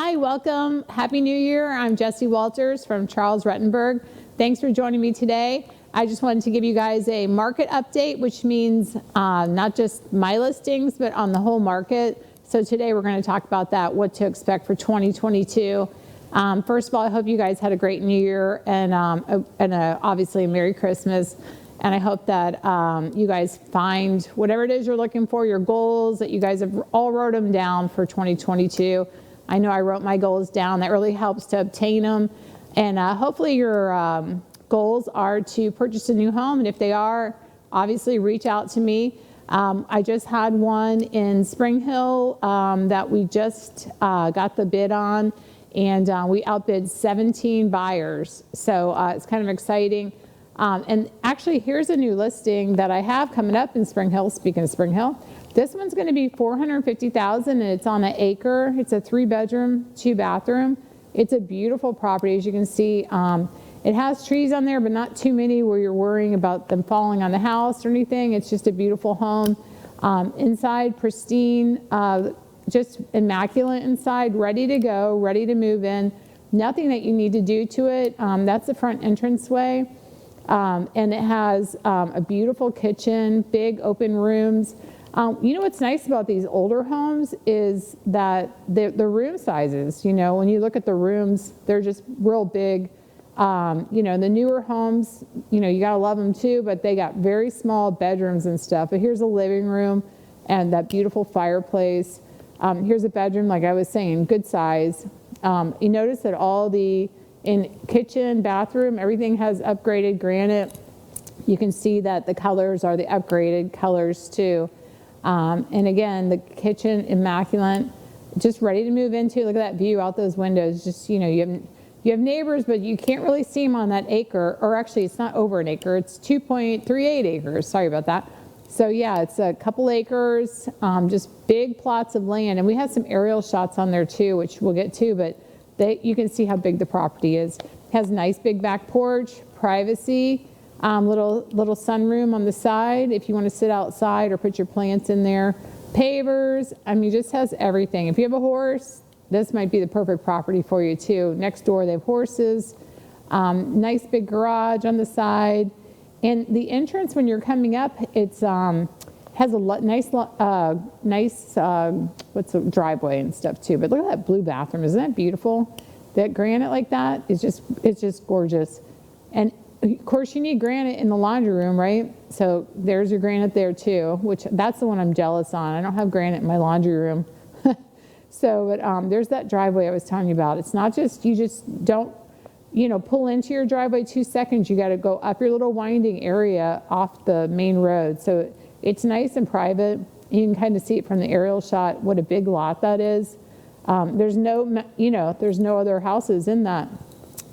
Hi, welcome. Happy New Year. I'm Jessie Walters from Charles Rutenberg. Thanks for joining me today. I just wanted to give you guys a market update, which means not just my listings, but on the whole market. So today we're going to talk about that, what to expect for 2022. First of all, I hope you guys had a great New Year and obviously a Merry Christmas. And I hope that you guys find whatever it is you're looking for, your goals, that you guys have all wrote them down for 2022. I know I wrote my goals down. That really helps to obtain them. And hopefully your goals are to purchase a new home. And if they are, obviously reach out to me. I just had one in Spring Hill that we just got the bid on. And we outbid 17 buyers. So it's kind of exciting. And actually, here's a new listing that I have coming up in Spring Hill. Speaking of Spring Hill, this one's going to be $450,000, and it's on an acre. It's a 3-bedroom, 2-bathroom. It's a beautiful property, as you can see. It has trees on there, but not too many where you're worrying about them falling on the house or anything. It's just a beautiful home. Inside, pristine, just immaculate inside, ready to go, ready to move in. Nothing that you need to do to it. That's the front entranceway. And it has a beautiful kitchen, big open rooms. You know what's nice about these older homes is that the room sizes, you know, when you look at the rooms, they're just real big. You know, the newer homes, you know, you gotta love them too, but they got very small bedrooms and stuff. But here's a living room and that beautiful fireplace. Here's a bedroom, like I was saying, good size. You notice that all in kitchen, bathroom, everything has upgraded granite. You can see that the colors are the upgraded colors too. And again, the kitchen, immaculate, just ready to move into. Look at that view out those windows. Just, you know, you have neighbors, but you can't really see them on that acre. Or actually, it's not over an acre. It's 2.38 acres. Sorry about that. So yeah, it's a couple acres, just big plots of land. And we have some aerial shots on there too, which we'll get to, but you can see how big the property is. It has a nice big back porch, privacy. Little sunroom on the side if you want to sit outside or put your plants in there. Pavers, I mean, just has everything. If you have a horse, this might be the perfect property for you too. Next door they have horses. Nice big garage on the side. And the entrance when you're coming up, it's has a nice driveway and stuff too. But look at that blue bathroom. Isn't that beautiful? That granite like that is it's just gorgeous. And of course, you need granite in the laundry room, right? So there's your granite there too, which that's the one I'm jealous on. I don't have granite in my laundry room. So, but there's that driveway I was telling you about. It's not just, you just don't, you know, pull into your driveway 2 seconds. You got to go up your little winding area off the main road. So it's nice and private. You can kind of see it from the aerial shot, what a big lot that is. There's no, you know, there's no other houses in that.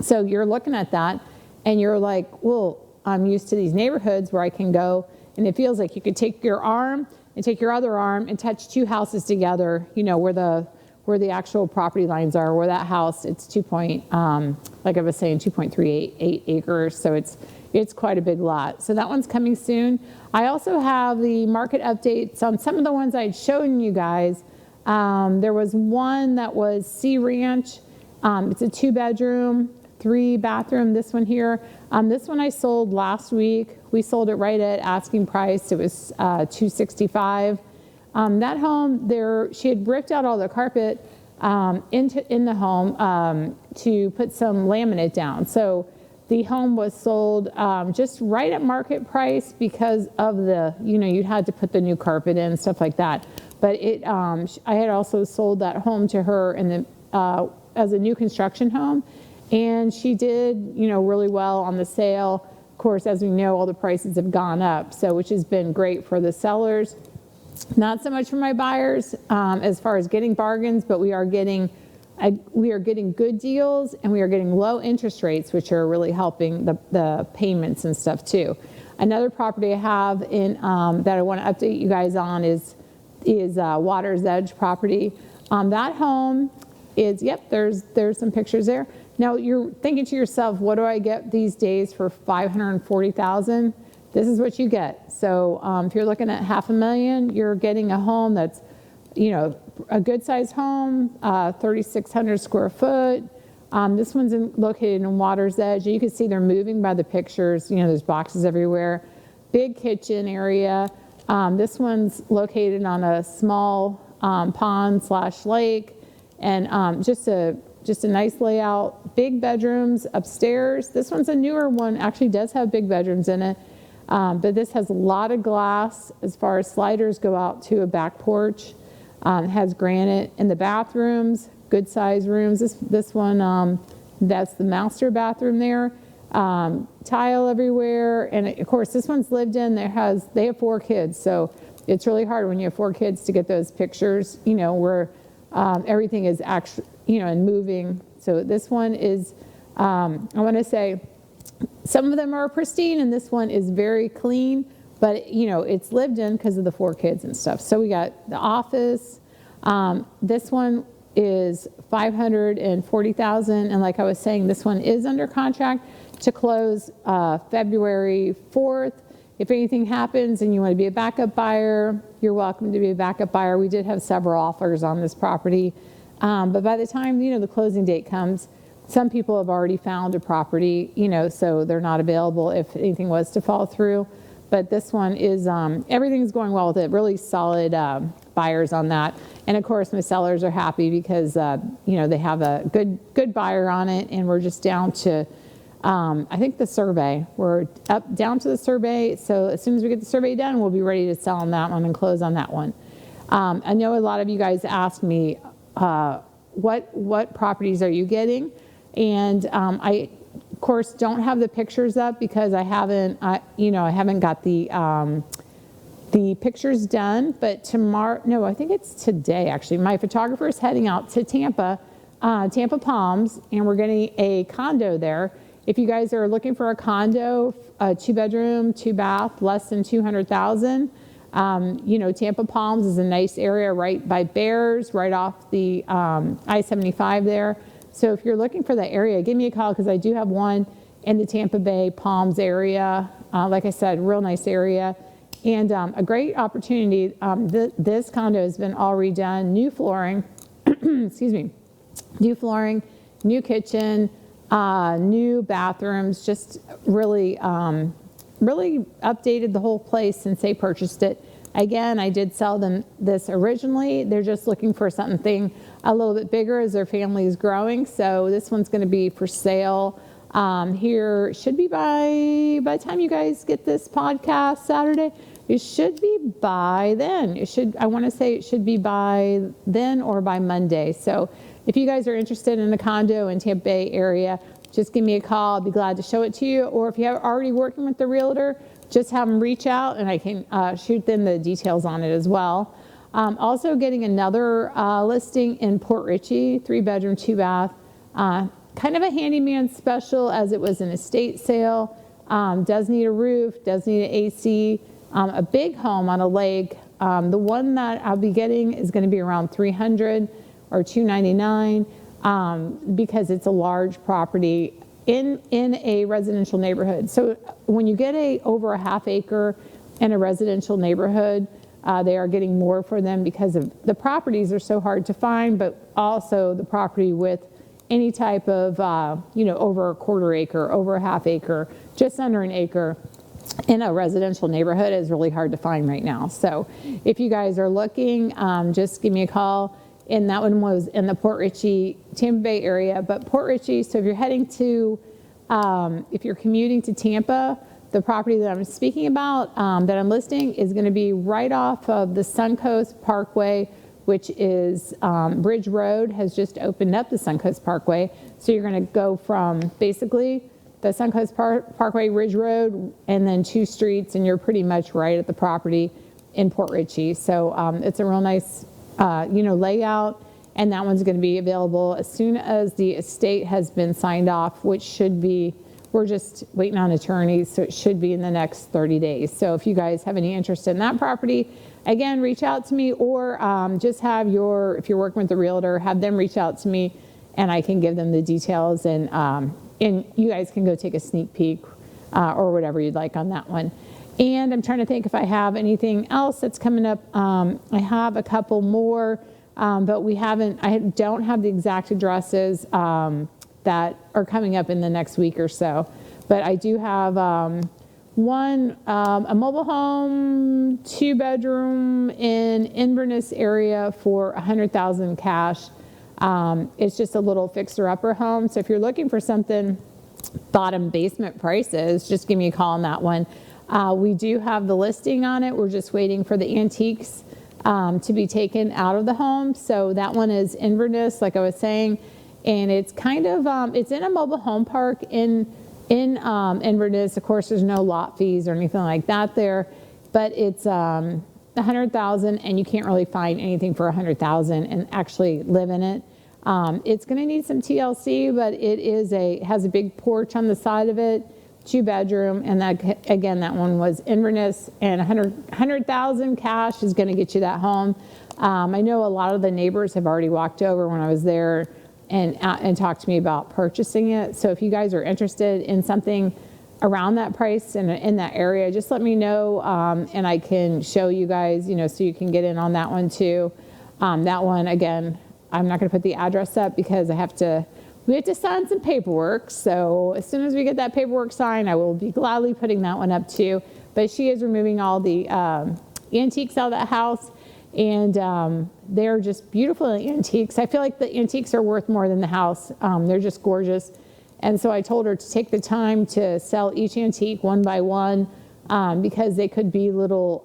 So you're looking at that. And you're like, well, I'm used to these neighborhoods where I can go, and it feels like you could take your arm and take your other arm and touch 2 houses together, you know, where the actual property lines are, where that house, it's like I was saying, 2.38 acres, so it's quite a big lot. So that one's coming soon. I also have the market updates on some of the ones I'd shown you guys. There was one that was Sea Ranch. It's a 2-bedroom. 3-bathroom, this one here. This one I sold last week. We sold it right at asking price. It was $265. That home, she had ripped out all the carpet in the home to put some laminate down. So the home was sold just right at market price because of you know, you had to put the new carpet in, stuff like that. But I had also sold that home to her as a new construction home. And she did, you know, really well on the sale. Of course, as we know, all the prices have gone up, so which has been great for the sellers. Not so much for my buyers as far as getting bargains, but we are getting good deals, and we are getting low interest rates, which are really helping the payments and stuff too. Another property I have that I want to update you guys on is Water's Edge property. That home is, yep, there's some pictures there. Now you're thinking to yourself, what do I get these days for $540,000? This is what you get. So if you're looking at $500,000, you're getting a home that's a good sized home, 3,600 square foot. This one's located in Water's Edge. You can see they're moving by the pictures. There's boxes everywhere. Big kitchen area. This one's located on a small pond/lake, and just a nice layout. Big bedrooms upstairs. This one's a newer one. Actually, does have big bedrooms in it, but this has a lot of glass as far as sliders go out to a back porch. It has granite in the bathrooms. Good size rooms. This one, that's the master bathroom there. Tile everywhere, and of course this one's lived in. They have 4 kids, so it's really hard when you have 4 kids to get those pictures. Where everything is actually and moving. So this one is, I want to say, some of them are pristine, and this one is very clean. But it's lived in because of the 4 kids and stuff. So we got the office. This one is $540,000, and like I was saying, this one is under contract to close February 4th. If anything happens and you want to be a backup buyer, you're welcome to be a backup buyer. We did have several offers on this property, but by the time the closing date comes, some people have already found a property, so they're not available if anything was to fall through. But this one is, everything's going well with it. Really solid buyers on that. And of course, my sellers are happy because, they have a good buyer on it. And we're just down to, I think, the survey. We're down to the survey. So as soon as we get the survey done, we'll be ready to sell on that one and close on that one. I know a lot of you guys asked me, what properties are you getting? And I, of course, don't have the pictures up because I haven't got the pictures done. But tomorrow, no, I think it's today actually. My photographer is heading out to Tampa Palms, and we're getting a condo there. If you guys are looking for a condo, a 2-bedroom, 2-bath, less than $200,000, Tampa Palms is a nice area right by Bears, right off the I-75 there. So if you're looking for that area, give me a call because I do have one in the Tampa Bay Palms area. Like I said, real nice area. And a great opportunity. This condo has been all redone. New flooring, excuse me, new flooring, new kitchen, new bathrooms, just really, really updated the whole place since they purchased it. Again, I did sell them this originally. They're just looking for something a little bit bigger as their family is growing. So this one's going to be for sale here. Should be by the time you guys get this podcast Saturday. It should be by then. I want to say it should be by then or by Monday. So if you guys are interested in a condo in Tampa Bay area, just give me a call. I'll be glad to show it to you. Or if you're already working with the realtor, just have them reach out and I can shoot them the details on it as well. Also getting another listing in Port Richey, 3-bedroom, 2-bath. Kind of a handyman special as it was an estate sale. Does need a roof, does need an AC. A big home on a lake. The one that I'll be getting is going to be around $300 or $299 because it's a large property in a residential neighborhood. So when you get over a half acre in a residential neighborhood, they are getting more for them because of the properties are so hard to find, but also the property with any type of, over a quarter acre, over a half acre, just under an acre in a residential neighborhood is really hard to find right now. So if you guys are looking, just give me a call. And that one was in the Port Richey, Tampa Bay area. But Port Richey, so if you're heading to, if you're commuting to Tampa, the property that I'm speaking about, that I'm listing, is going to be right off of the Suncoast Parkway, which is Bridge Road has just opened up the Suncoast Parkway. So you're going to go from basically the Suncoast Parkway, Ridge Road, and then 2 streets, and you're pretty much right at the property in Port Richey. So it's a real nice, layout, and that one's going to be available as soon as the estate has been signed off, which should be, we're just waiting on attorneys, so it should be in the next 30 days. So if you guys have any interest in that property, again, reach out to me, or just have if you're working with the realtor, have them reach out to me, and I can give them the details, and you guys can go take a sneak peek or whatever you'd like on that one. And I'm trying to think if I have anything else that's coming up. I have a couple more, but I don't have the exact addresses that are coming up in the next week or so. But I do have one, a mobile home, 2-bedroom in Inverness area for $100,000 cash. It's just a little fixer-upper home. So if you're looking for something bottom basement prices, just give me a call on that one. We do have the listing on it. We're just waiting for the antiques to be taken out of the home. So that one is Inverness, like I was saying, and it's kind of it's in a mobile home park in Inverness. Of course, there's no lot fees or anything like that there, but it's $100,000, and you can't really find anything for $100,000 and actually live in it. It's going to need some TLC, but it has a big porch on the side of it, 2-bedroom, and that one was Inverness, and $100,000 cash is going to get you that home. I know a lot of the neighbors have already walked over when I was there and talked to me about purchasing it. So if you guys are interested in something around that price and in that area, just let me know, and I can show you guys, so you can get in on that one too. That one, again, I'm not going to put the address up because we have to sign some paperwork. So as soon as we get that paperwork signed, I will be gladly putting that one up too. But she is removing all the antiques out of that house, and they're just beautiful antiques. I feel like the antiques are worth more than the house. They're just gorgeous. And so I told her to take the time to sell each antique one by one, because they could be little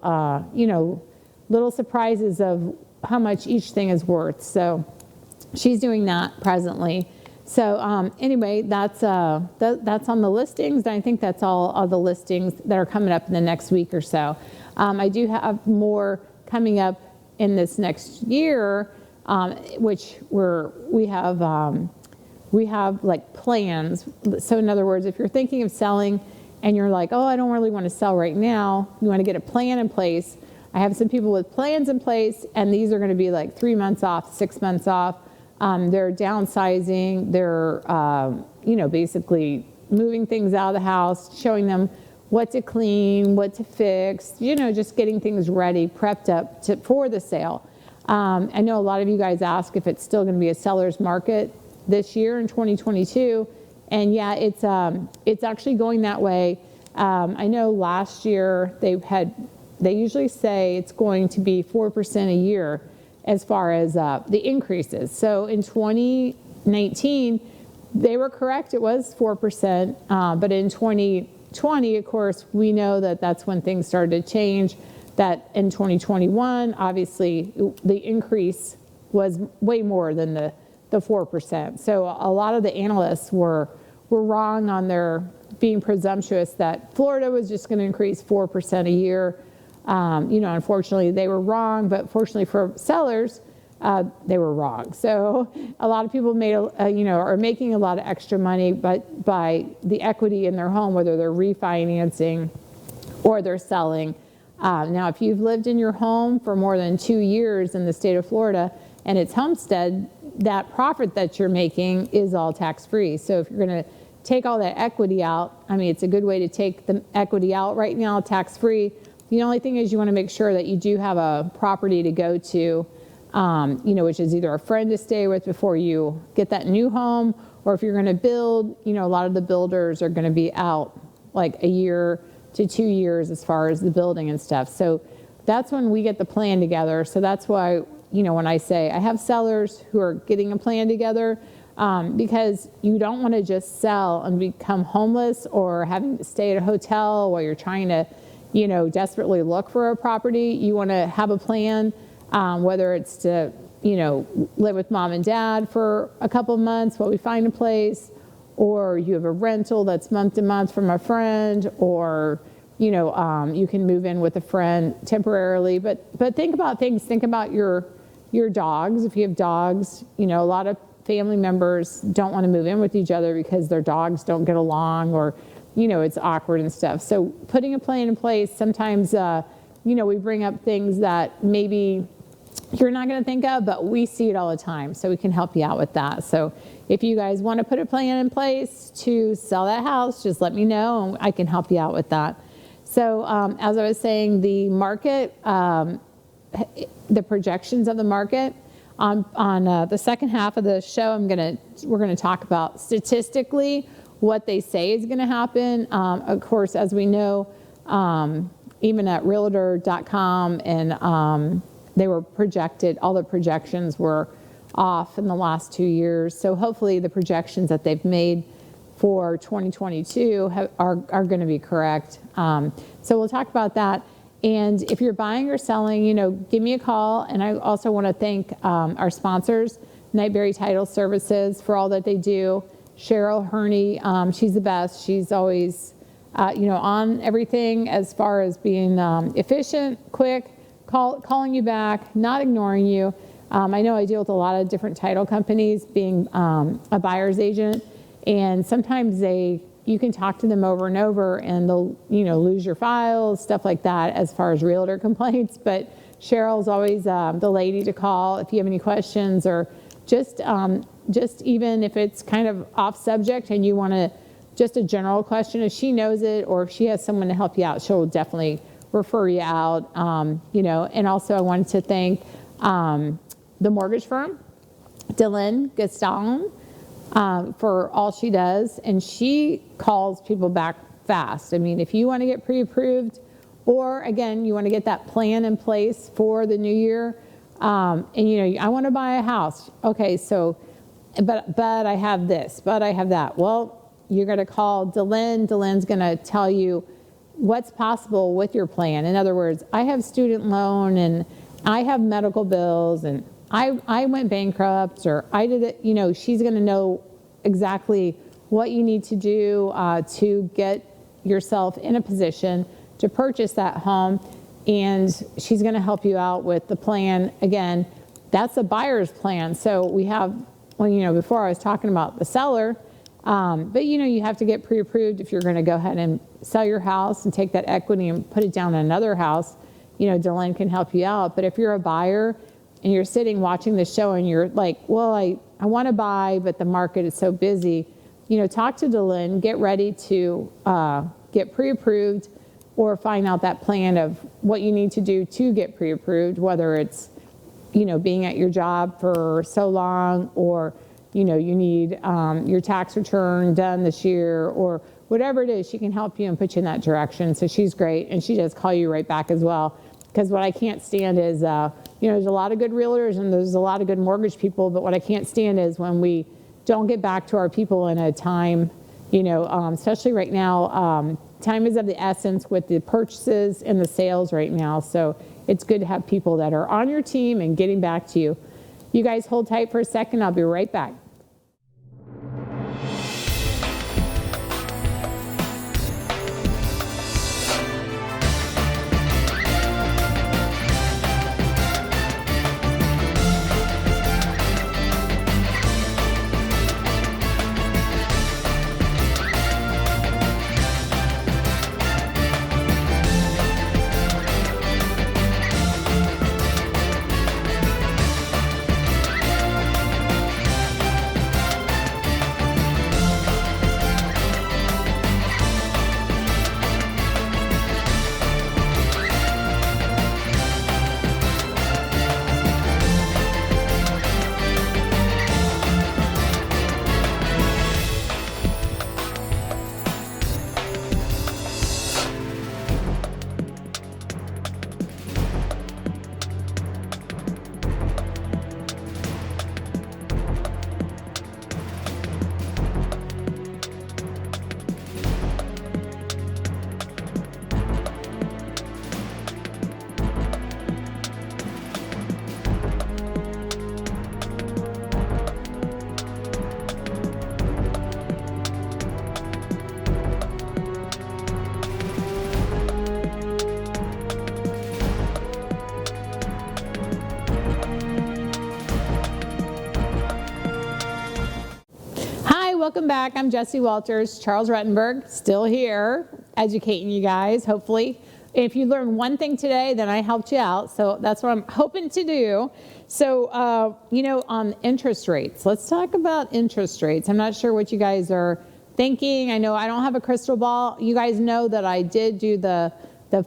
surprises of how much each thing is worth. So she's doing that presently. So anyway, that's on the listings. And I think that's all of the listings that are coming up in the next week or so. I do have more coming up in this next year, which we have like plans. So in other words, if you're thinking of selling and you're like, oh, I don't really want to sell right now, you want to get a plan in place. I have some people with plans in place, and these are going to be like 3 months off, 6 months off. They're downsizing. They're, basically moving things out of the house, showing them what to clean, what to fix, just getting things ready, prepped up for the sale. I know a lot of you guys ask if it's still going to be a seller's market this year in 2022, and yeah, it's actually going that way. I know last year they usually say it's going to be 4% a year as far as the increases. So in 2019, they were correct; it was 4%. But in 2020, of course, we know that that's when things started to change. That in 2021, obviously, the increase was way more than the 4%. So a lot of the analysts were wrong on their being presumptuous that Florida was just going to increase 4% a year. Unfortunately, they were wrong, but fortunately for sellers, they were wrong. So a lot of people are making a lot of extra money, but by the equity in their home, whether they're refinancing or they're selling. Now, if you've lived in your home for more than 2 years in the state of Florida and it's homestead, that profit that you're making is all tax-free. So if you're going to take all that equity out, it's a good way to take the equity out right now, tax-free. The only thing is you want to make sure that you do have a property to go to, which is either a friend to stay with before you get that new home, or if you're going to build, a lot of the builders are going to be out like 1 year to 2 years as far as the building and stuff. So that's when we get the plan together. So that's why, when I say I have sellers who are getting a plan together, because you don't want to just sell and become homeless or having to stay at a hotel while you're trying to desperately look for a property. You want to have a plan, whether it's to, live with mom and dad for a couple of months while we find a place, or you have a rental that's month to month from a friend, or, you can move in with a friend temporarily. But think about things. Think about your dogs. If you have dogs, a lot of family members don't want to move in with each other because their dogs don't get along, or it's awkward and stuff. So putting a plan in place, sometimes, we bring up things that maybe you're not going to think of, but we see it all the time. So we can help you out with that. So if you guys want to put a plan in place to sell that house, just let me know and I can help you out with that. So as I was saying, the market, the projections of the market, on the second half of the show, we're gonna talk about statistically what they say is gonna happen. Of course, as we know, even at Realtor.com, and they were projected, all the projections were off in the last 2 years. So hopefully the projections that they've made for 2022 are going to be correct. So we'll talk about that. And if you're buying or selling, give me a call. And I also want to thank our sponsors, Nightberry Title Services, for all that they do. Cheryl Herney, she's the best. She's always, on everything as far as being efficient, quick, calling you back, not ignoring you. I know I deal with a lot of different title companies, being a buyer's agent, and sometimes you can talk to them over and over, and they'll lose your files, stuff like that, as far as realtor complaints. But Cheryl's always the lady to call if you have any questions, or just even if it's kind of off subject and you want just a general question. If she knows it, or if she has someone to help you out, she'll definitely refer you out. And also I wanted to thank the mortgage firm, Dylan Gaston, for all she does. And she calls people back fast. I mean, if you want to get pre-approved, or again, you want to get that plan in place for the new year, and I want to buy a house. Okay, so, but I have this, but I have that. Well, you're going to call Dylan. Dylan's going to tell you what's possible with your plan. In other words, I have student loan, and I have medical bills, and I went bankrupt, or I did it. She's going to know exactly what you need to do to get yourself in a position to purchase that home, and she's going to help you out with the plan. Again, that's a buyer's plan. So we have, before I was talking about the seller, but you have to get pre-approved if you're going to go ahead and sell your house and take that equity and put it down in another house. Dylan can help you out. But if you're a buyer and you're sitting watching the show and you're like, well, I want to buy, but the market is so busy, talk to Dylan, get ready to get pre-approved, or find out that plan of what you need to do to get pre-approved, whether it's, being at your job for so long, or, you need your tax return done this year, or whatever it is. She can help you and put you in that direction. So she's great, and she does call you right back as well. Because what I can't stand is, there's a lot of good realtors and there's a lot of good mortgage people, but what I can't stand is when we don't get back to our people in a time, especially right now, time is of the essence with the purchases and the sales right now. So it's good to have people that are on your team and getting back to you. You guys hold tight for a second. I'll be right back. Welcome back. I'm Jessie Walters, Charles Rutenberg, still here, educating you guys, hopefully. If you learned one thing today, then I helped you out. So that's what I'm hoping to do. So, on interest rates, let's talk about interest rates. I'm not sure what you guys are thinking. I know I don't have a crystal ball. You guys know that I did do the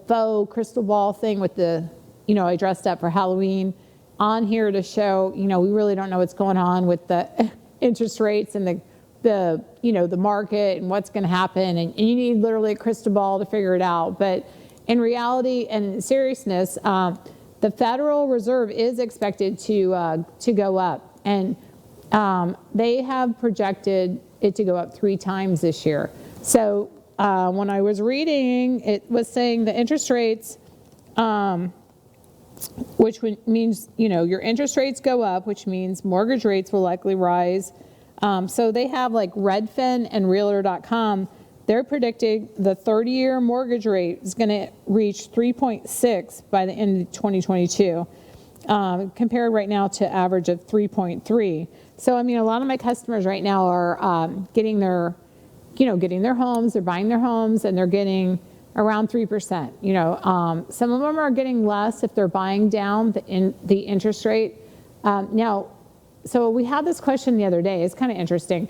faux crystal ball thing with the, I dressed up for Halloween on here to show, we really don't know what's going on with the interest rates and the market and what's going to happen. And you need literally a crystal ball to figure it out. But in reality and in seriousness, the Federal Reserve is expected to go up. And they have projected it to go up 3 times this year. So when I was reading, it was saying the interest rates, which means, your interest rates go up, which means mortgage rates will likely rise. So they have like Redfin and Realtor.com. They're predicting the 30-year mortgage rate is going to reach 3.6 by the end of 2022, compared right now to average of 3.3. So, a lot of my customers right now are getting their homes, they're buying their homes, and they're getting around 3%. Some of them are getting less if they're buying down the interest rate. Now, so we had this question the other day. It's kind of interesting.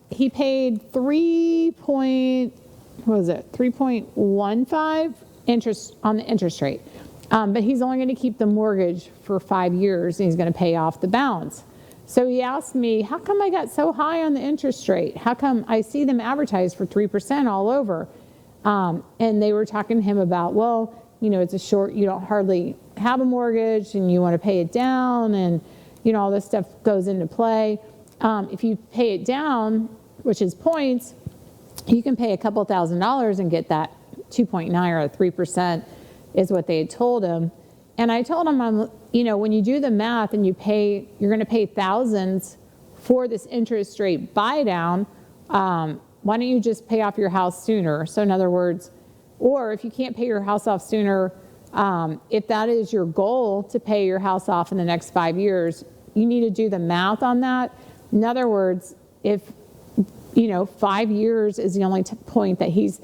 He paid 3.15 interest on the interest rate. But he's only going to keep the mortgage for 5 years, and he's going to pay off the balance. So he asked me, how come I got so high on the interest rate? How come I see them advertised for 3% all over? And they were talking to him about, well, it's a short, you don't hardly have a mortgage and you want to pay it down, and, all this stuff goes into play. If you pay it down, which is points, you can pay a couple $1,000s and get that 2.9 or 3% is what they had told him. And I told him, when you do the math and you're going to pay thousands for this interest rate buy down, why don't you just pay off your house sooner? So in other words, or if you can't pay your house off sooner, if that is your goal to pay your house off in the next 5 years, you need to do the math on that. In other words, if 5 years is the only point that he's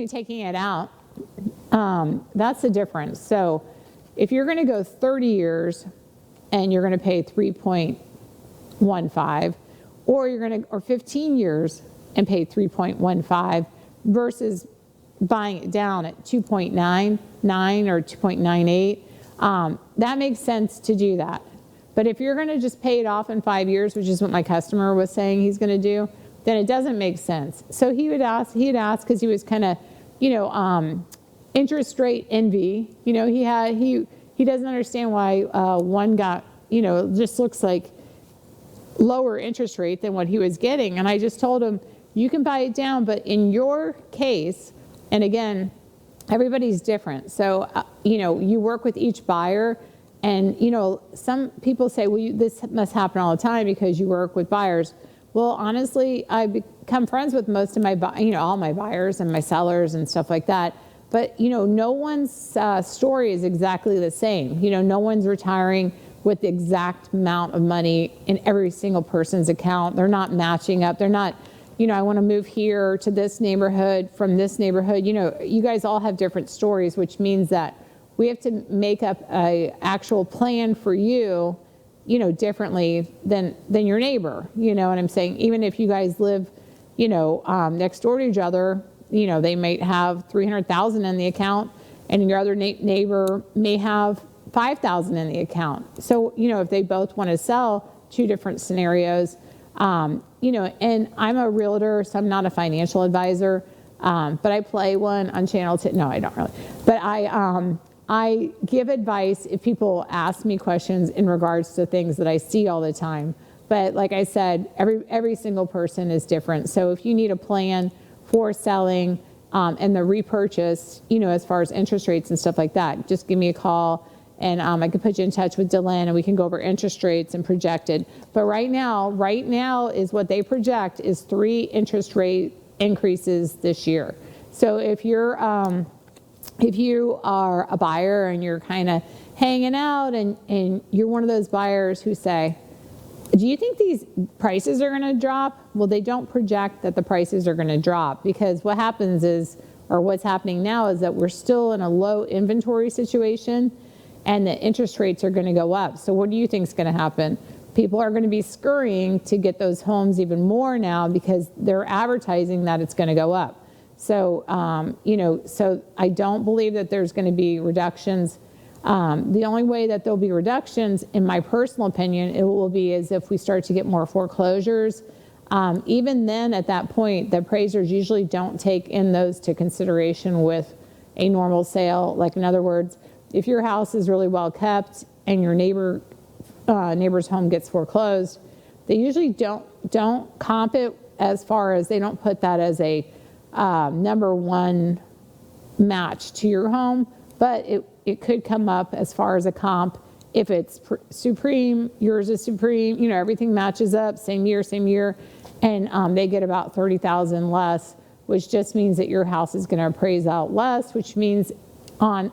taking it out, that's the difference. So if you're going to go 30 years and you're going to pay 3.15, or 15 years and pay 3.15 versus buying it down at 2.99 or 2.98, that makes sense to do that. But if you're going to just pay it off in 5 years, which is what my customer was saying he's going to do, then it doesn't make sense. So he'd ask because he was kind of, interest rate envy. He doesn't understand why one got, just looks like lower interest rate than what he was getting. And I just told him, you can buy it down, but in your case, and again, everybody's different. So, you work with each buyer. And, some people say, well, this must happen all the time because you work with buyers. Well, honestly, I become friends with most of my, all my buyers and my sellers and stuff like that. But, no one's story is exactly the same. No one's retiring with the exact amount of money in every single person's account. They're not matching up. They're not, I want to move here to this neighborhood from this neighborhood. You guys all have different stories, which means that we have to make up a actual plan for you, differently than your neighbor. You know what I'm saying? Even if you guys live, next door to each other, they might have $300,000 in the account, and your other neighbor may have $5,000 in the account. So, if they both want to sell, 2 different scenarios. And I'm a realtor, so I'm not a financial advisor, but I play one on Channel 10. No, I don't really. But I give advice if people ask me questions in regards to things that I see all the time. But like I said, every single person is different. So if you need a plan for selling and the repurchase, as far as interest rates and stuff like that, just give me a call, and I can put you in touch with Dylan, and we can go over interest rates and projected. But right now is what they project is 3 interest rate increases this year. So if you are a buyer and you're kind of hanging out and you're one of those buyers who say, do you think these prices are going to drop? Well, they don't project that the prices are going to drop, because what happens is, or what's happening now is that we're still in a low inventory situation and the interest rates are going to go up. So what do you think is going to happen? people are going to be scurrying to get those homes even more now because they're advertising that it's going to go up. So, so I don't believe that there's going to be reductions. The only way that there'll be reductions, in my personal opinion, it will be as if we start to get more foreclosures. Even then, at that point, the appraisers usually don't take in those to consideration with a normal sale. Like, in other words, if your house is really well kept and your neighbor's home gets foreclosed, they usually don't comp it, as far as they don't put that as a number one match to your home, but it could come up as far as a comp. If it's supreme, yours is supreme, everything matches up, same year, and they get about $30,000 less, which just means that your house is going to appraise out less, which means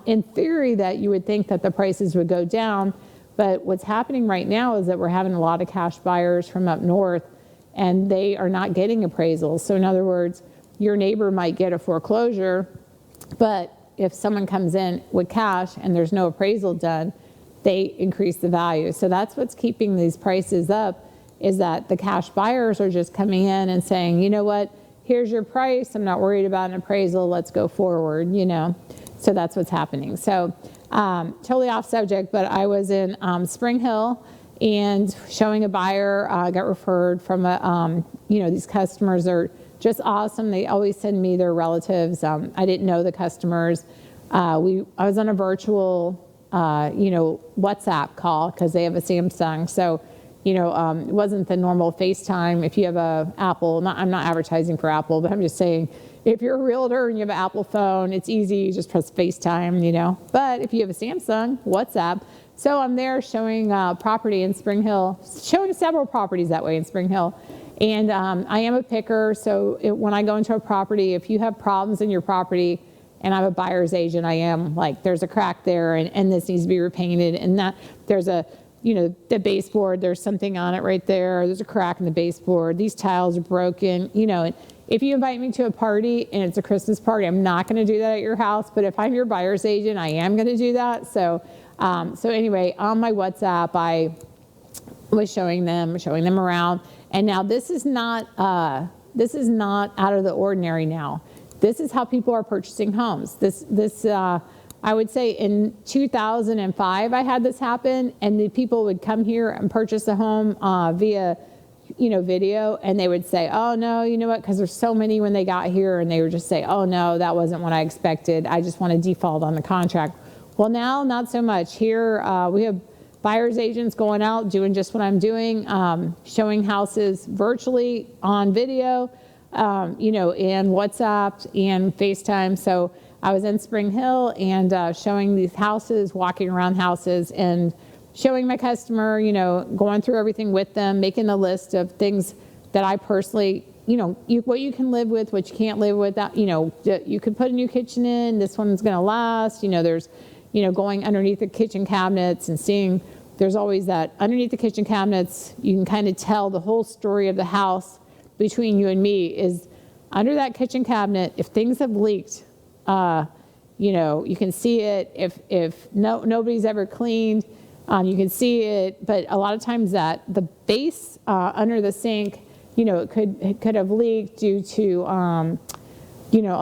in theory that you would think that the prices would go down. But what's happening right now is that we're having a lot of cash buyers from up north, and they are not getting appraisals. So in other words, your neighbor might get a foreclosure, but if someone comes in with cash and there's no appraisal done, they increase the value. So that's what's keeping these prices up, is that the cash buyers are just coming in and saying, you know what, here's your price. I'm not worried about an appraisal. Let's go forward, So that's what's happening. So totally off subject, but I was in Spring Hill and showing a buyer. I got referred from these customers are just awesome. They always send me their relatives. I didn't know the customers. I was on a virtual, WhatsApp call because they have a Samsung. So, it wasn't the normal FaceTime. If you have a Apple, I'm not advertising for Apple, but I'm just saying, if you're a realtor and you have an Apple phone, it's easy. You just press FaceTime, But if you have a Samsung, WhatsApp. So I'm there showing property in Spring Hill, showing several properties that way in Spring Hill. And I am a picker, so when I go into a property, if you have problems in your property, and I'm a buyer's agent, I am like, there's a crack there, and this needs to be repainted, and that there's a, the baseboard, there's something on it right there, there's a crack in the baseboard, these tiles are broken, and if you invite me to a party and it's a Christmas party, I'm not going to do that at your house, but if I'm your buyer's agent, I am going to do that. So anyway, on my WhatsApp, I was showing them around. And now this is not out of the ordinary now. This is how people are purchasing homes. I would say in 2005, I had this happen, and the people would come here and purchase a home via, video, and they would say, oh no, you know what, because there's so many when they got here, and they would just say, oh no, that wasn't what I expected. I just want to default on the contract. Well, now, not so much. Here, we have buyer's agents going out doing just what I'm doing, showing houses virtually on video, and WhatsApp and FaceTime. So I was in Spring Hill and showing these houses, walking around houses and showing my customer, going through everything with them, making a list of things that I personally, what you can live with, what you can't live with, that, you could put a new kitchen in, this one's going to last, there's, going underneath the kitchen cabinets and seeing, there's always that underneath the kitchen cabinets, you can kind of tell the whole story of the house between you and me is under that kitchen cabinet. If things have leaked, you can see it. If nobody's ever cleaned, you can see it. But a lot of times that the base under the sink, it could have leaked due to a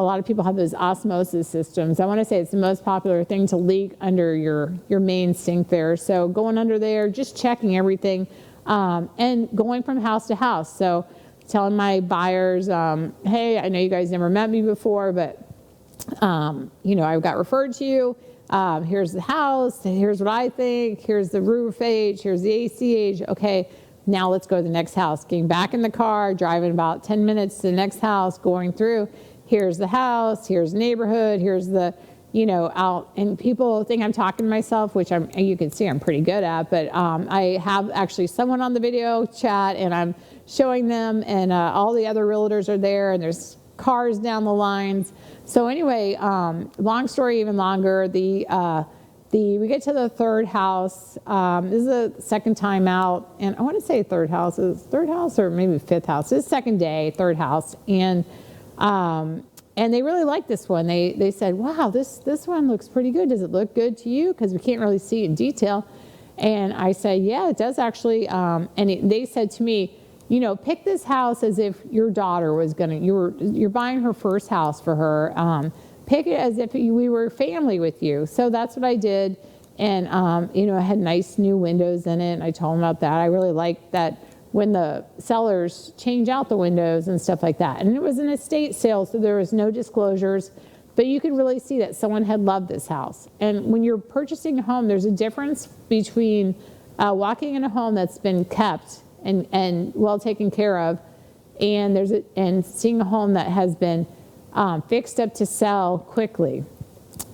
lot of people have those osmosis systems. I want to say it's the most popular thing to leak under your main sink there. So going under there, just checking everything, and going from house to house. So telling my buyers, hey, I know you guys never met me before, but I got referred to you. Here's the house, and here's what I think. Here's the roof age, here's the AC age. Okay, now let's go to the next house. Getting back in the car, driving about 10 minutes to the next house, going through. Here's the house, here's the neighborhood, here's the, out. And people think I'm talking to myself, which you can see I'm pretty good at, but I have actually someone on the video chat, and I'm showing them, and all the other realtors are there, and there's cars down the lines. So anyway, long story even longer, we get to the third house. This is the second time out, and I want to say third house or maybe fifth house. This is second day, third house, and they really liked this one. They said, wow, this one looks pretty good. Does it look good to you? Because we can't really see it in detail. And I said, yeah, it does actually. They said to me, pick this house as if your daughter was you're buying her first house for her. Pick it as if we were family with you. So that's what I did. And, it had nice new windows in it. And I told them about that. I really liked that when the sellers change out the windows and stuff like that. And it was an estate sale, so there was no disclosures, but you could really see that someone had loved this house. And when you're purchasing a home, there's a difference between walking in a home that's been kept and well taken care of, and seeing a home that has been fixed up to sell quickly.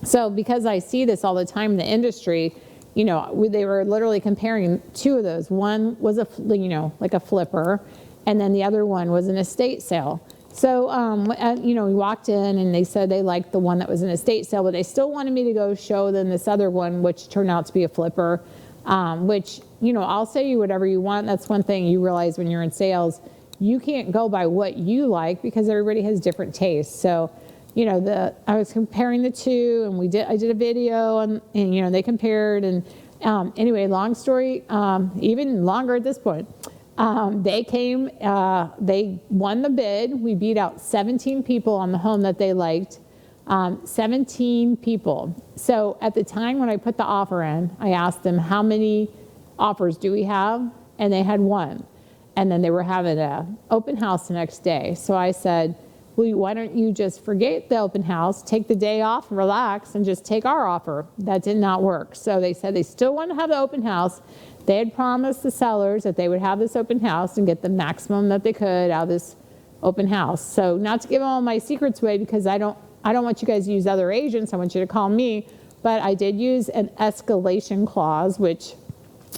So because I see this all the time in the industry, they were literally comparing two of those. One was like a flipper, and then the other one was an estate sale. So, we walked in and they said they liked the one that was an estate sale, but they still wanted me to go show them this other one, which turned out to be a flipper, which, I'll say you whatever you want. That's one thing you realize when you're in sales. You can't go by what you like because everybody has different tastes. So, I was comparing the two, and I did a video, and they compared, and anyway, long story, even longer at this point. They came, they won the bid. We beat out 17 people on the home that they liked, 17 people. So at the time when I put the offer in, I asked them, how many offers do we have? And they had one. And then they were having an open house the next day. So I said, well, why don't you just forget the open house, take the day off, relax, and just take our offer? That did not work. So they said they still want to have the open house. They had promised the sellers that they would have this open house and get the maximum that they could out of this open house. So not to give all my secrets away, because I don't want you guys to use other agents. I want you to call me. But I did use an escalation clause, which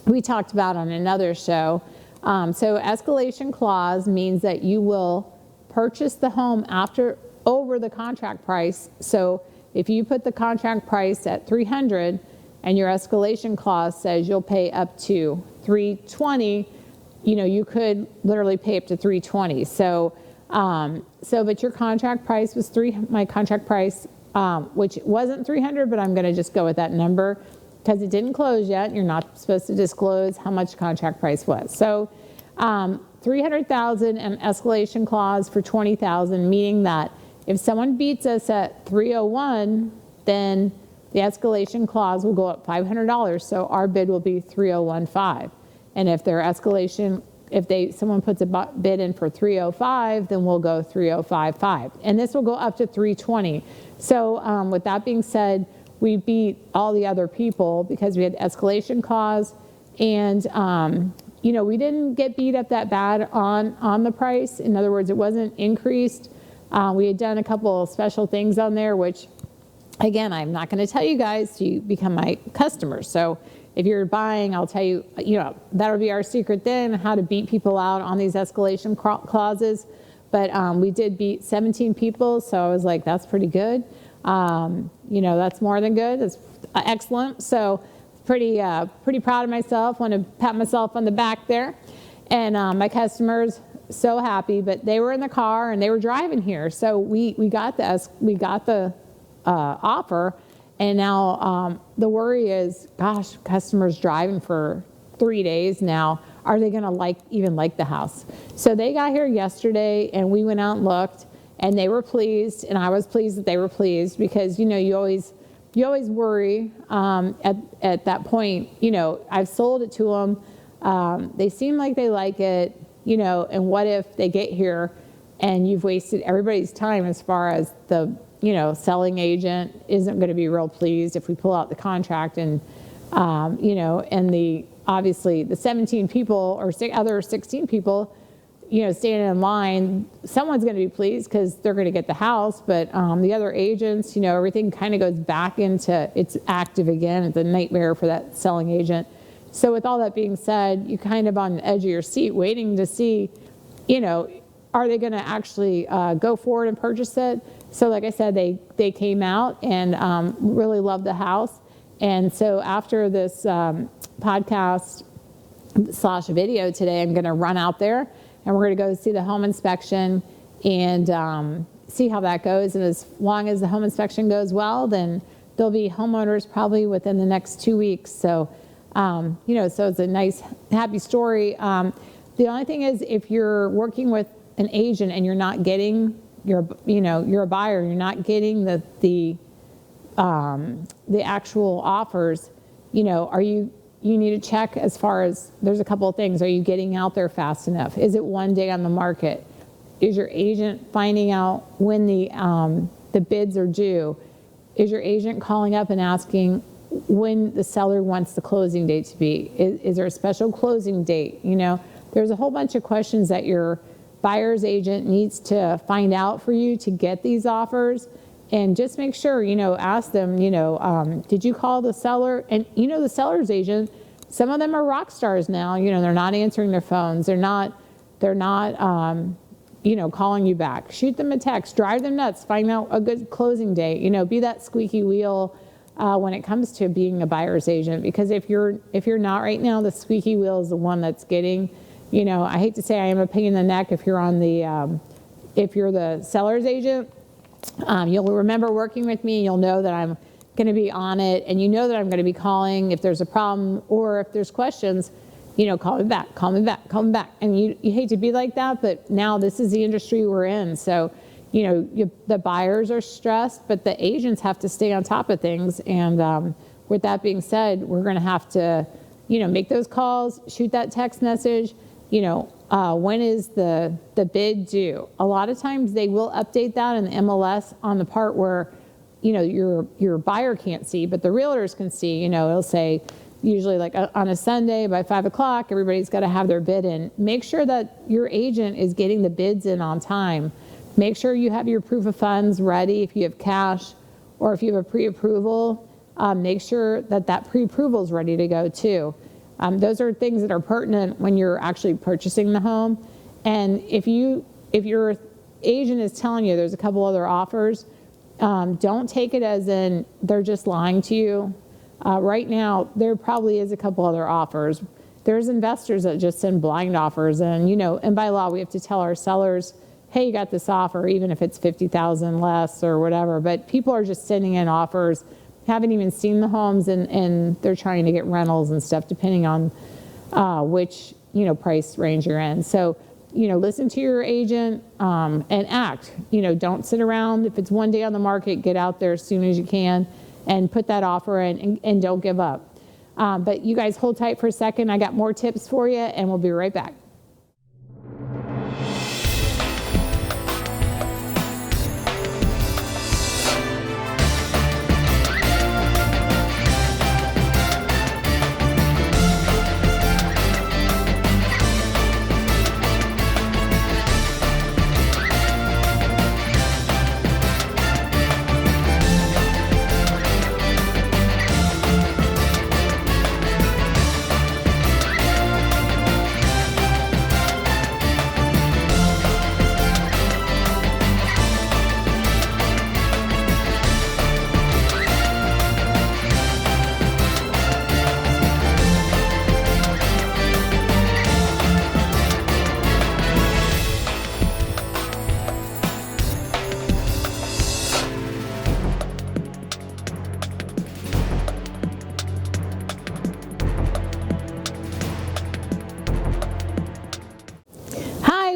we talked about on another show. So escalation clause means that you will purchase the home over the contract price. So if you put the contract price at $300 and your escalation clause says you'll pay up to $320, you could literally pay up to $320. So but your contract price was my contract price, which wasn't $300, but I'm going to just go with that number because it didn't close yet. You're not supposed to disclose how much contract price was. So $300,000 and escalation clause for $20,000, meaning that if someone beats us at $301, then the escalation clause will go up $500. So our bid will be $301.5. And if someone puts a bid in for $305, then we'll go $305.5. And this will go up to $320. So with that being said, we beat all the other people because we had escalation clause, and we didn't get beat up that bad on the price. In other words, it wasn't increased. We had done a couple of special things on there, which, again, I'm not going to tell you guys to become my customers. So if you're buying, I'll tell you, that'll be our secret then, how to beat people out on these escalation clauses. But we did beat 17 people, so I was like, that's pretty good. That's more than good. That's excellent. So pretty proud of myself. Want to pat myself on the back there. And my customers, so happy. But they were in the car and they were driving here, so we got the offer. And now the worry is, gosh, customers driving for 3 days now. Are they going to even like the house? So they got here yesterday, and we went out and looked, and they were pleased, and I was pleased that they were pleased, because you always worry at that point. I've sold it to them. They seem like they like it, and what if they get here and you've wasted everybody's time, as far as the selling agent isn't going to be real pleased if we pull out the contract, and and obviously the 17 people or other 16 people standing in line, someone's going to be pleased because they're going to get the house, but the other agents, everything kind of goes back into, it's active again. It's a nightmare for that selling agent. So with all that being said, you're kind of on the edge of your seat waiting to see, are they going to actually go forward and purchase it? So like I said, they came out and really loved the house. And so after this podcast / video today, I'm going to run out there and we're going to go see the home inspection and see how that goes. And as long as the home inspection goes well, then there'll be homeowners probably within the next 2 weeks. So So it's a nice, happy story. The only thing is, if you're working with an agent and you're not getting you're a buyer, you're not getting the actual offers, you need to check as far as, there's a couple of things. Are you getting out there fast enough? Is it one day on the market? Is your agent finding out when the bids are due? Is your agent calling up and asking when the seller wants the closing date to be? Is there a special closing date? There's a whole bunch of questions that your buyer's agent needs to find out for you to get these offers. And just make sure, ask them, did you call the seller? And, the seller's agent, some of them are rock stars now. They're not answering their phones. They're not calling you back. Shoot them a text, drive them nuts, find out a good closing date, be that squeaky wheel when it comes to being a buyer's agent. Because if you're not right now, the squeaky wheel is the one that's getting, I hate to say I am a pain in the neck if you're on if you're the seller's agent. You'll remember working with me, and you'll know that I'm going to be on it, and that I'm going to be calling if there's a problem or if there's questions. Call me back, call me back, call me back. And you hate to be like that, but now this is the industry we're in. So, the buyers are stressed, but the agents have to stay on top of things. And with that being said, we're going to have to, make those calls, shoot that text message. When is the bid due? A lot of times they will update that in the MLS on the part where, your buyer can't see, but the realtors can see. It'll say usually like on a Sunday by 5 o'clock, everybody's got to have their bid in. Make sure that your agent is getting the bids in on time. Make sure you have your proof of funds ready if you have cash, or if you have a pre-approval, make sure that pre-approval is ready to go too. Those are things that are pertinent when you're actually purchasing the home. And if your agent is telling you there's a couple other offers, don't take it as in they're just lying to you. Right now, there probably is a couple other offers. There's investors that just send blind offers, and and by law we have to tell our sellers, hey, you got this offer, even if it's $50,000 less or whatever. But people are just sending in offers, haven't even seen the homes, and they're trying to get rentals and stuff depending on which price range you're in. So listen to your agent and act. Don't sit around. If it's one day on the market, get out there as soon as you can and put that offer in, and don't give up. But you guys hold tight for a second. I got more tips for you, and we'll be right back.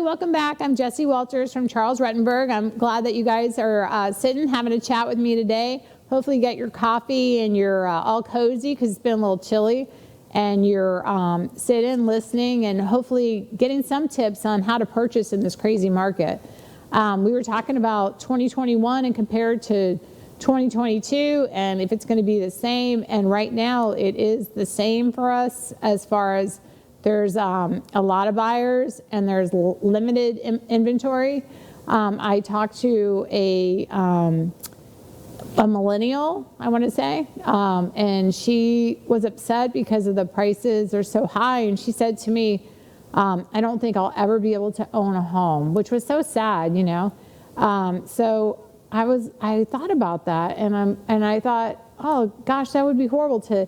Welcome back. I'm Jessie Walters from Charles Rutenberg. I'm glad that you guys are sitting, having a chat with me today. Hopefully you get your coffee and you're all cozy because it's been a little chilly, and you're sitting, listening, and hopefully getting some tips on how to purchase in this crazy market. We were talking about 2021 and compared to 2022, and if it's going to be the same. And right now it is the same for us, as far as there's a lot of buyers and there's limited inventory. I talked to a millennial, I want to say, and she was upset because of the prices are so high. And she said to me, I don't think I'll ever be able to own a home, which was so sad, So I thought about that, and I thought, oh gosh, that would be horrible to,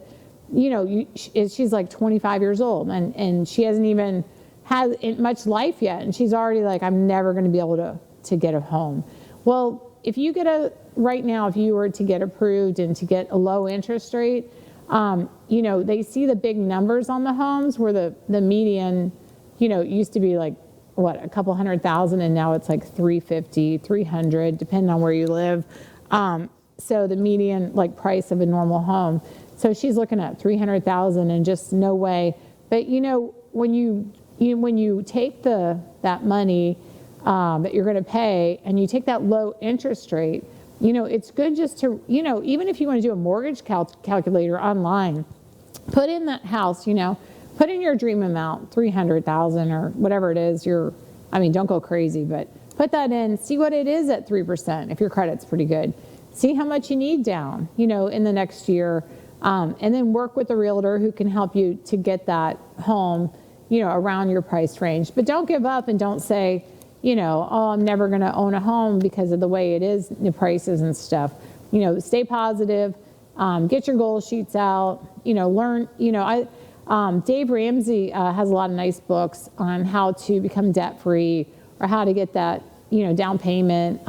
she's like 25 years old, and she hasn't even had much life yet, and she's already like, I'm never going to be able to get a home. Well, if you get right now, if you were to get approved and to get a low interest rate, you know, they see the big numbers on the homes where the median, you know, used to be like, what, a couple $100,000, and now it's like 350, 300, depending on where you live. So the median like price of a normal home. So she's looking at 300,000 and just no way. But you know, when you take that money that you're going to pay and you take that low interest rate, you know, it's good just to, you know, even if you want to do a mortgage calculator online, put in that house, you know, put in your dream amount, 300,000 or whatever it is. I mean, don't go crazy, but put that in, see what it is at 3% if your credit's pretty good. See how much you need down, you know, in the next year, and then work with a realtor who can help you to get that home, you know, around your price range. But don't give up and don't say, you know, oh, I'm never going to own a home because of the way it is, the prices and stuff. You know, stay positive, get your goal sheets out, you know, learn, you know, Dave Ramsey has a lot of nice books on how to become debt-free or how to get that, you know, down payment.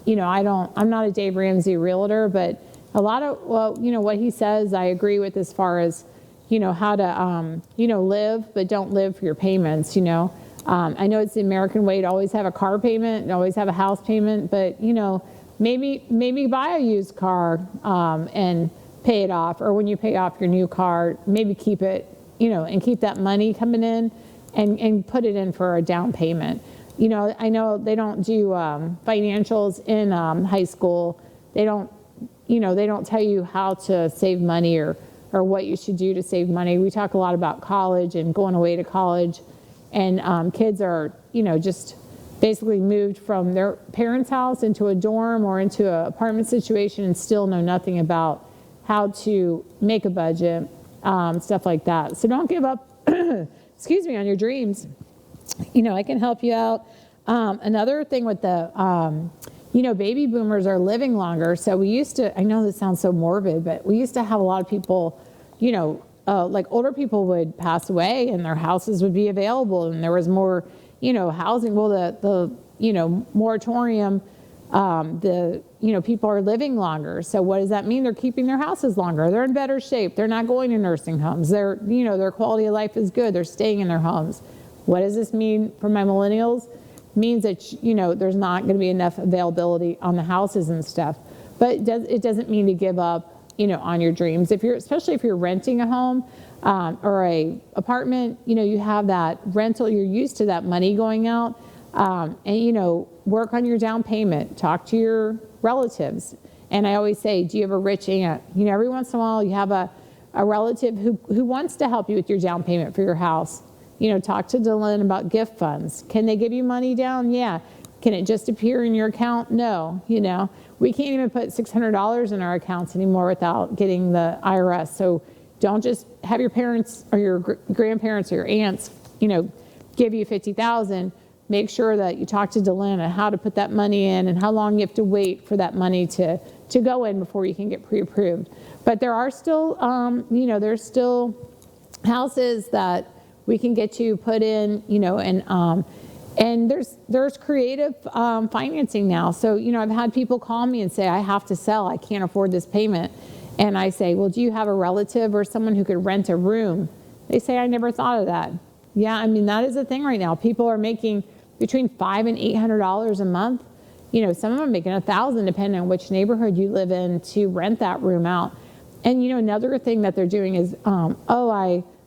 You know, I'm not a Dave Ramsey realtor, but a lot of, well, you know, what he says I agree with as far as, you know, how to, you know, live, but don't live for your payments, you know. I know it's the American way to always have a car payment and always have a house payment, but, you know, maybe buy a used car and pay it off, or when you pay off your new car, maybe keep it, you know, and keep that money coming in and put it in for a down payment. You know, I know they don't do financials in high school. They don't, you know, they don't tell you how to save money or what you should do to save money. We talk a lot about college and going away to college, and kids are, you know, just basically moved from their parents' house into a dorm or into an apartment situation and still know nothing about how to make a budget, stuff like that. So don't give up, excuse me, on your dreams. You know, I can help you out. Another thing with the, you know, baby boomers are living longer. So we used to, I know this sounds so morbid, but we used to have a lot of people, you know, like older people would pass away and their houses would be available and there was more, you know, housing. Well, the you know, moratorium, you know, people are living longer. So what does that mean? They're keeping their houses longer. They're in better shape. They're not going to nursing homes. They're, you know, their quality of life is good. They're staying in their homes. What does this mean for my millennials? It means that, you know, there's not going to be enough availability on the houses and stuff. But it doesn't mean to give up, you know, on your dreams. Especially if you're renting a home or a apartment, you know, you have that rental, you're used to that money going out, and, you know, work on your down payment, talk to your relatives. And I always say, do you have a rich aunt? You know, every once in a while you have a relative who wants to help you with your down payment for your house. You know, talk to Dylan about gift funds. Can they give you money down? Yeah. Can it just appear in your account? No. You know, we can't even put $600 in our accounts anymore without getting the IRS. So don't just have your parents or your grandparents or your aunts, you know, give you $50,000. Make sure that you talk to Dylan on how to put that money in and how long you have to wait for that money to go in before you can get pre-approved. But there are still, you know, there's still houses that we can get you put in, you know, and there's creative financing now. So, you know, I've had people call me and say, I have to sell, I can't afford this payment. And I say, well, do you have a relative or someone who could rent a room? They say, I never thought of that. Yeah, I mean, that is a thing right now. People are making between $500 and $800 a month. You know, some of them are making $1,000 depending on which neighborhood you live in to rent that room out. And, you know, another thing that they're doing is,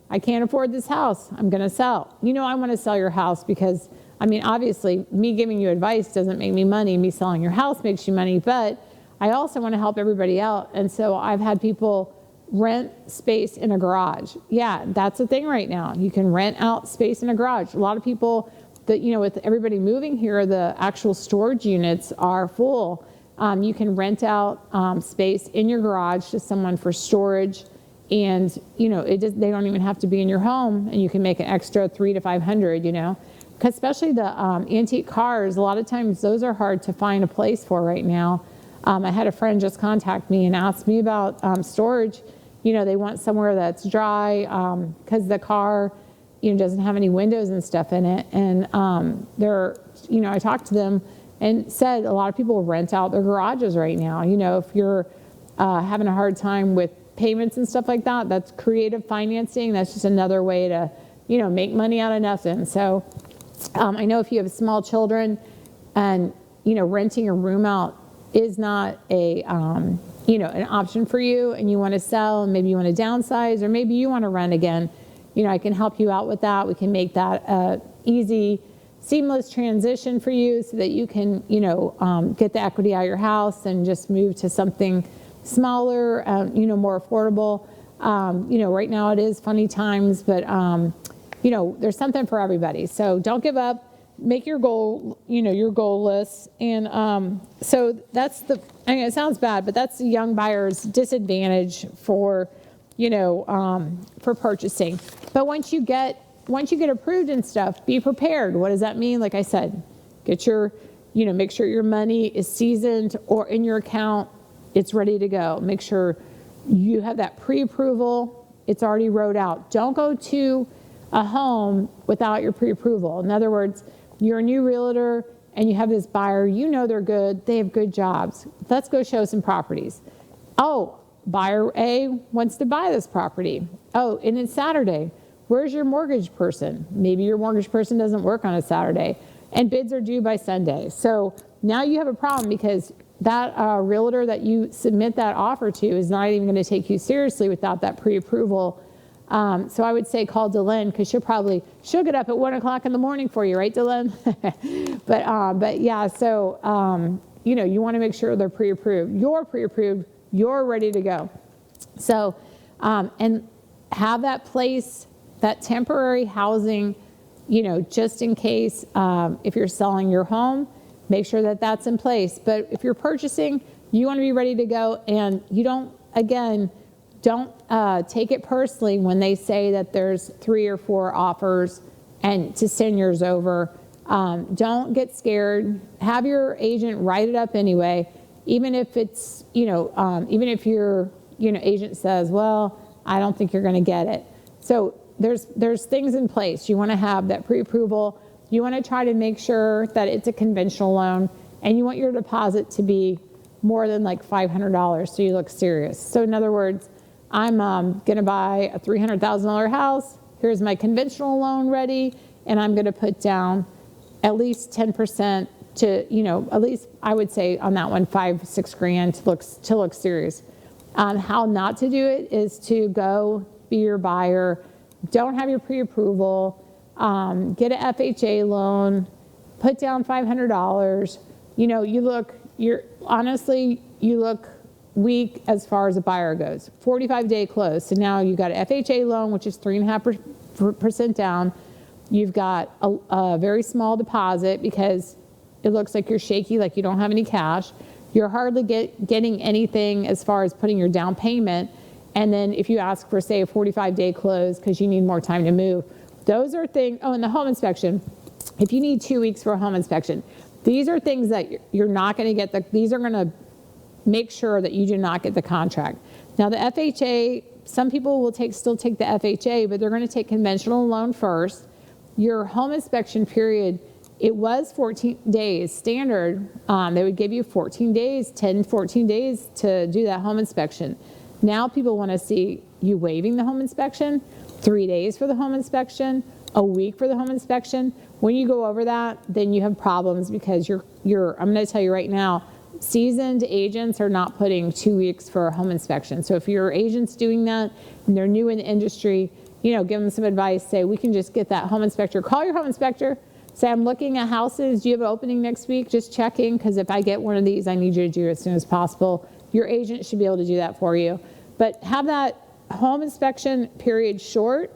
I can't afford this house, I'm gonna sell. You know, I wanna sell your house because, I mean, obviously me giving you advice doesn't make me money, me selling your house makes you money, but I also wanna help everybody out. And so I've had people rent space in a garage. Yeah, that's a thing right now. You can rent out space in a garage. A lot of people that, you know, with everybody moving here, the actual storage units are full. You can rent out space in your garage to someone for storage. And, you know, they don't even have to be in your home, and you can make an extra $300 to $500, you know, because especially the antique cars, a lot of times those are hard to find a place for right now. I had a friend just contact me and ask me about storage. You know, they want somewhere that's dry because the car, you know, doesn't have any windows and stuff in it. And you know, I talked to them and said a lot of people rent out their garages right now. You know, if you're having a hard time with payments and stuff like that. That's creative financing. That's just another way to, make money out of nothing. So I know if you have small children and, renting a room out is not an option for you, and you want to sell, and maybe you want to downsize, or maybe you want to rent again, I can help you out with that. We can make that easy, seamless transition for you so that you can, get the equity out of your house and just move to something smaller, more affordable. Right now it is funny times, but, there's something for everybody. So don't give up. Make your goal, your goal list. And so that's it sounds bad, but that's the young buyer's disadvantage for, for purchasing. But once you get approved and stuff, be prepared. What does that mean? Like I said, get your, make sure your money is seasoned or in your account, it's ready to go. Make sure you have that pre-approval, it's already wrote out. Don't go to a home without your pre-approval. In other words, you're a new realtor and you have this buyer, they're good, they have good jobs. Let's go show some properties. Oh, buyer A wants to buy this property. Oh, and it's Saturday. Where's your mortgage person? Maybe your mortgage person doesn't work on a Saturday, and bids are due by Sunday. So now you have a problem because that realtor that you submit that offer to is not even going to take you seriously without that pre-approval. So I would say call Dylan, because she'll get up at 1 o'clock in the morning for you, right, Dylan? but yeah, so, you want to make sure they're pre-approved. You're pre-approved, you're ready to go. So, and have that place, that temporary housing, just in case, if you're selling your home, make sure that that's in place. But if you're purchasing, you want to be ready to go, and you don't take it personally when they say that there's 3 or 4 offers and to send yours over. Don't get scared. Have your agent write it up anyway, even if it's, even if your, agent says, well, I don't think you're going to get it. So there's things in place. You want to have that pre-approval. You want to try to make sure that it's a conventional loan, and you want your deposit to be more than like $500 so you look serious. So in other words, I'm going to buy a $300,000 house. Here's my conventional loan ready, and I'm going to put down at least 10% to, at least I would say on that one, $5-6 grand to look serious. How not to do it is to go be your buyer. Don't have your pre-approval. Get an FHA loan. Put down $500. You look weak as far as a buyer goes. 45-day close. So now you've got an FHA loan, which is 3.5% down. You've got a very small deposit because it looks like you're shaky, like you don't have any cash. You're hardly getting anything as far as putting your down payment. And then if you ask for, say, a 45-day close because you need more time to move, those are things. Oh, and the home inspection. If you need 2 weeks for a home inspection, these are things that you're not going to get. These are going to make sure that you do not get the contract. Now, the FHA, some people will still take the FHA, but they're going to take conventional loan first. Your home inspection period, it was 14 days standard. They would give you 14 days to do that home inspection. Now people want to see you waiving the home inspection, 3 days for the home inspection, a week for the home inspection. When you go over that, then you have problems because I'm going to tell you right now, seasoned agents are not putting 2 weeks for a home inspection. So if your agent's doing that and they're new in the industry, give them some advice. Say, we can just get that home inspector. Call your home inspector. Say, I'm looking at houses. Do you have an opening next week? Just checking, because if I get one of these, I need you to do it as soon as possible. Your agent should be able to do that for you. But have that home inspection period short.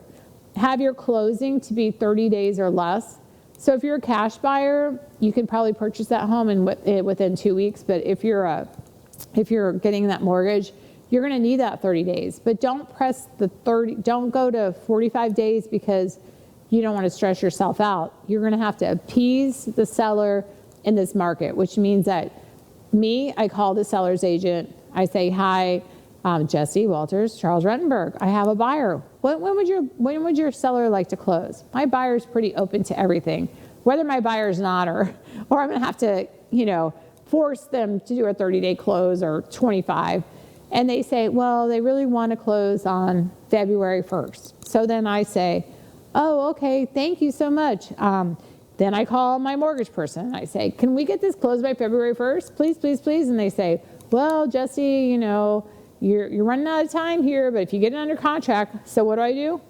Have your closing to be 30 days or less. So if you're a cash buyer, you can probably purchase that home within 2 weeks. But if you're getting that mortgage, you're going to need that 30 days. But don't press the 30. Don't go to 45 days because you don't want to stress yourself out. You're going to have to appease the seller in this market, which means that I call the seller's agent. I say, hi, Jessie Walters, Charles Rutenberg. I have a buyer. When would your seller like to close? My buyer's pretty open to everything. Whether my buyer's not, or I'm going to have to, force them to do a 30-day close or 25. And they say, well, they really want to close on February 1st. So then I say, oh, okay, thank you so much. Then I call my mortgage person. I say, can we get this closed by February 1st? Please, please, please. And they say, well, Jessie, you're running out of time here, but if you get it under contract, so what do?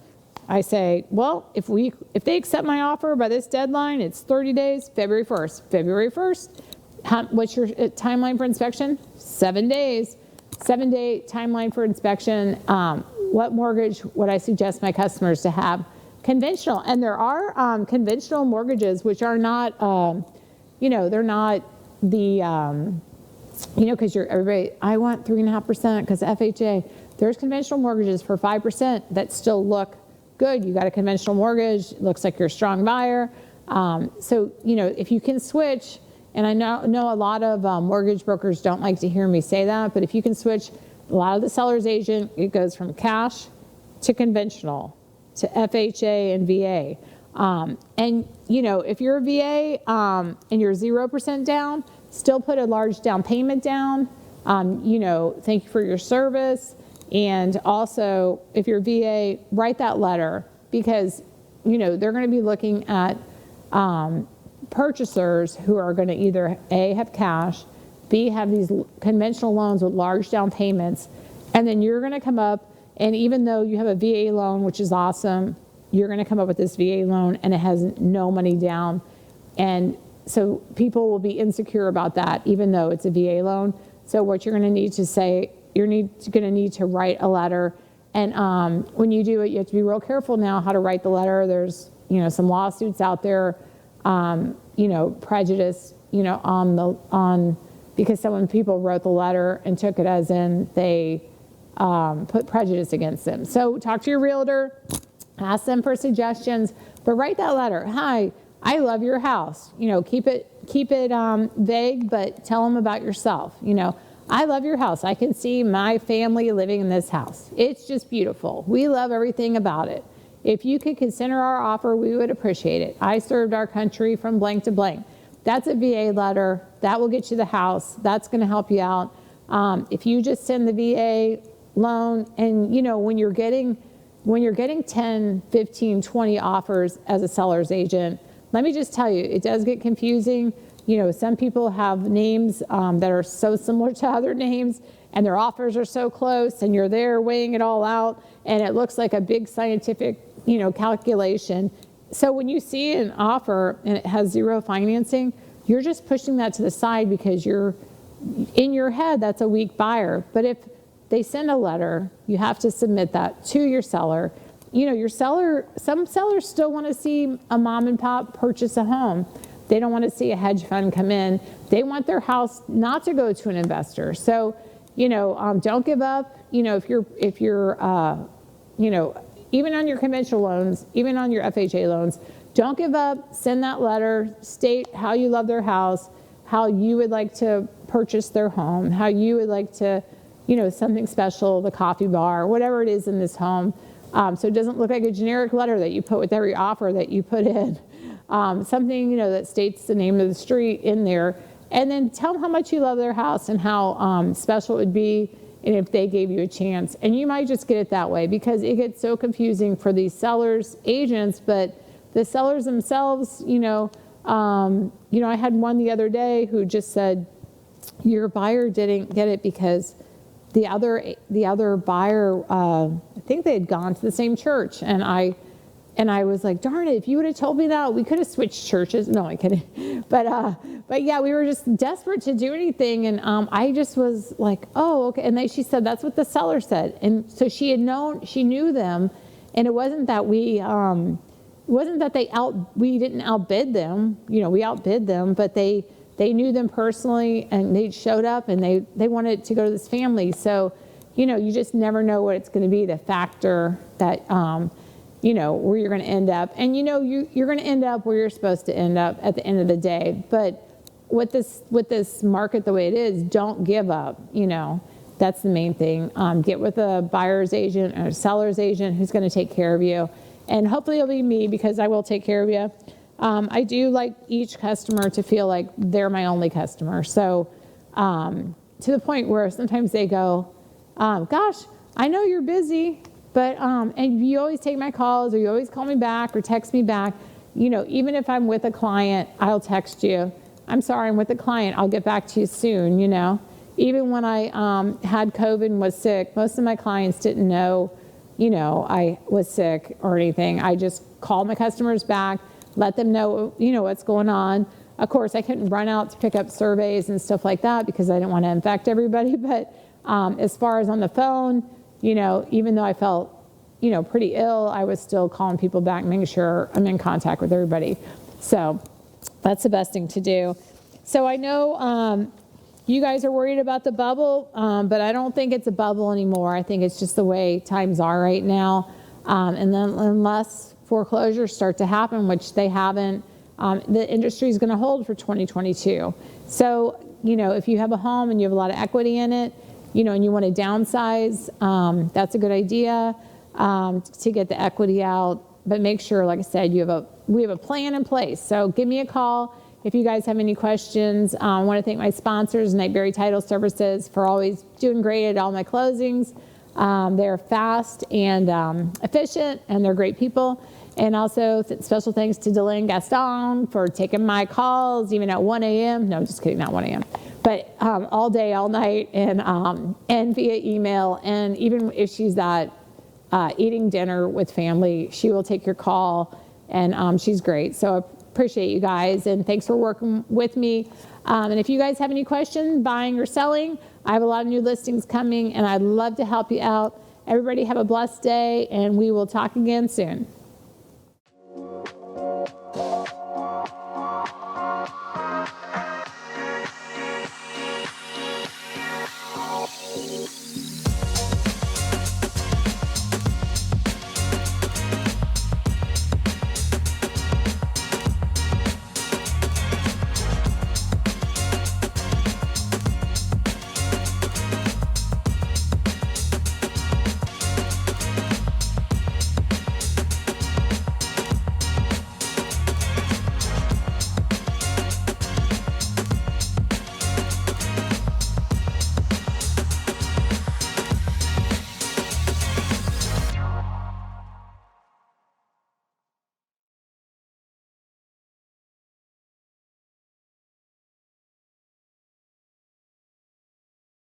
I say, well, if they accept my offer by this deadline, it's 30 days, February 1st. February 1st, what's your timeline for inspection? 7 days. 7-day timeline for inspection. What mortgage would I suggest my customers to have? Conventional. And there are conventional mortgages which are not, they're not the, because everybody, I want 3.5% because FHA. There's conventional mortgages for 5% that still look good. You got a conventional mortgage, it looks like you're a strong buyer. So, if you can switch, and I know a lot of mortgage brokers don't like to hear me say that, but if you can switch, a lot of the seller's agent, it goes from cash to conventional to FHA and VA. And if you're a VA and you're 0% down, still put a large down payment down. Thank you for your service. And also, if you're VA, write that letter because, they're going to be looking at purchasers who are going to either A, have cash, B, have these conventional loans with large down payments, and then you're going to come up, and even though you have a VA loan, which is awesome, you're going to come up with this VA loan and it has no money down. And so people will be insecure about that, even though it's a VA loan. So what you're going to need to say, going to need to write a letter. And when you do it, you have to be real careful now how to write the letter. There's, some lawsuits out there, prejudice, because people wrote the letter and took it as in they put prejudice against them. So talk to your realtor, ask them for suggestions, but write that letter. Hi, I love your house. Keep it vague, but tell them about yourself. I love your house. I can see my family living in this house. It's just beautiful. We love everything about it. If you could consider our offer, we would appreciate it. I served our country from blank to blank. That's a VA letter. That will get you the house. That's going to help you out. If you just send the VA loan and, when you're getting 10, 15, 20 offers as a seller's agent, let me just tell you, it does get confusing. Some people have names that are so similar to other names and their offers are so close and you're there weighing it all out and it looks like a big scientific, calculation. So when you see an offer and it has zero financing, you're just pushing that to the side because you're in your head, that's a weak buyer. But if they send a letter, you have to submit that to your seller. Some sellers still want to see a mom and pop purchase a home. They don't want to see a hedge fund come in. They want their house not to go to an investor. So, don't give up. If you're, even on your conventional loans, even on your FHA loans, don't give up. Send that letter. State how you love their house, how you would like to purchase their home, how you would like to, something special, the coffee bar, whatever it is in this home. So it doesn't look like a generic letter that you put with every offer that you put in. Something, that states the name of the street in there. And then tell them how much you love their house and how special it would be and if they gave you a chance. And you might just get it that way because it gets so confusing for these sellers, agents, but the sellers themselves, I had one the other day who just said, your buyer didn't get it because the other buyer, I think they had gone to the same church. And I was like, darn it, if you would have told me that, we could have switched churches. No, I'm kidding. But yeah, we were just desperate to do anything. And I just was like, oh, okay. And she said, that's what the seller said. And so she knew them. And it wasn't that we didn't outbid them. We outbid them, but they knew them personally and they showed up and they wanted to go to this family. So, you just never know what it's going to be, the factor that, where you're going to end up. And you're going to end up where you're supposed to end up at the end of the day. But with this market the way it is, don't give up. That's the main thing. Get with a buyer's agent or a seller's agent who's going to take care of you. And hopefully it'll be me because I will take care of you. I do like each customer to feel like they're my only customer. So to the point where sometimes they go, gosh, I know you're busy, but, and you always take my calls, or you always call me back or text me back. Even if I'm with a client, I'll text you. I'm sorry, I'm with a client. I'll get back to you soon, Even when I had COVID and was sick, most of my clients didn't know, I was sick or anything. I just called my customers back, let them know, what's going on. Of course, I couldn't run out to pick up surveys and stuff like that because I didn't want to infect everybody. But as far as on the phone, even though I felt, pretty ill, I was still calling people back, making sure I'm in contact with everybody. So that's the best thing to do. So I know you guys are worried about the bubble, but I don't think it's a bubble anymore. I think it's just the way times are right now. And then unless foreclosures start to happen, which they haven't, the industry is going to hold for 2022. So, if you have a home and you have a lot of equity in it, and you want to downsize, that's a good idea to get the equity out. But make sure, like I said, we have a plan in place. So give me a call if you guys have any questions. I want to thank my sponsors, Nightberry Title Services, for always doing great at all my closings. They're fast and efficient, and they're great people. And also special thanks to Delaney Gaston for taking my calls, even at 1 a.m. No, I'm just kidding, not 1 a.m. But all day, all night, and via email. And even if she's at eating dinner with family, she will take your call, and she's great. So I appreciate you guys, and thanks for working with me. And if you guys have any questions, buying or selling, I have a lot of new listings coming, and I'd love to help you out. Everybody have a blessed day, and we will talk again soon.